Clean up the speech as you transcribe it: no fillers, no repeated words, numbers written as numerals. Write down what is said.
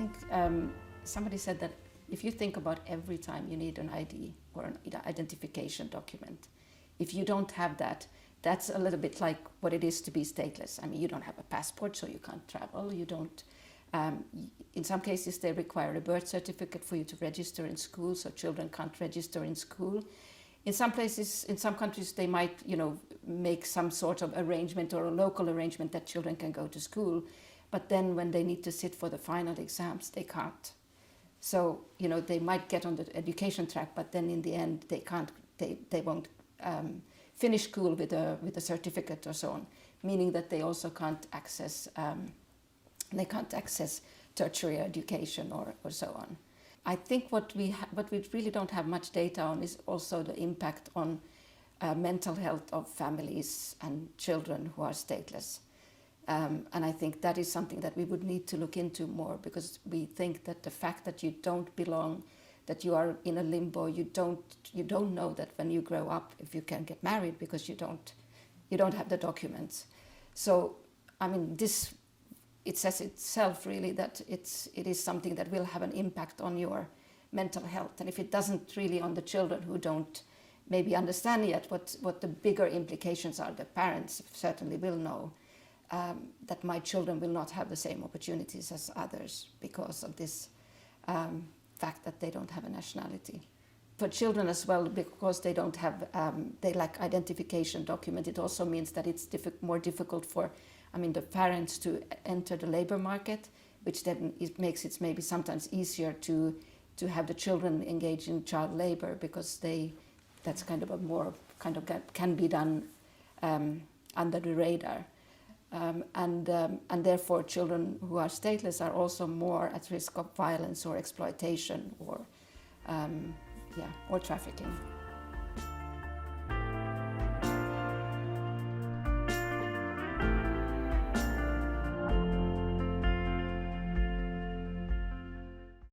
think somebody said that if you think about every time you need an ID or an identification document, if you don't have that, that's a little bit like what it is to be stateless. I mean, you don't have a passport, so you can't travel. You don't. In some cases, they require a birth certificate for you to register in school, so children can't register in school. In some places, in some countries, they might, make some sort of arrangement or a local arrangement that children can go to school, but then when they need to sit for the final exams, they can't. So, they might get on the education track, but then in the end, they can't. They won't finish school with a certificate or so on, meaning that they also can't access. They can't access tertiary education or so on. I think what we really don't have much data on is also the impact on mental health of families and children who are stateless. And I think that is something that we would need to look into more, because we think that the fact that you don't belong, that you are in a limbo, you don't know that when you grow up if you can get married because you don't have the documents. So, I mean, it says itself really that it is something that will have an impact on your mental health. And if it doesn't really on the children who don't maybe understand yet what the bigger implications are, the parents certainly will know that my children will not have the same opportunities as others because of this fact that they don't have a nationality. For children as well, because they don't have, they lack identification document, it also means that it's more difficult for the parents to enter the labor market, which then makes it maybe sometimes easier to have the children engage in child labor, because that's kind of a more can be done under the radar. And therefore children who are stateless are also more at risk of violence or exploitation or trafficking.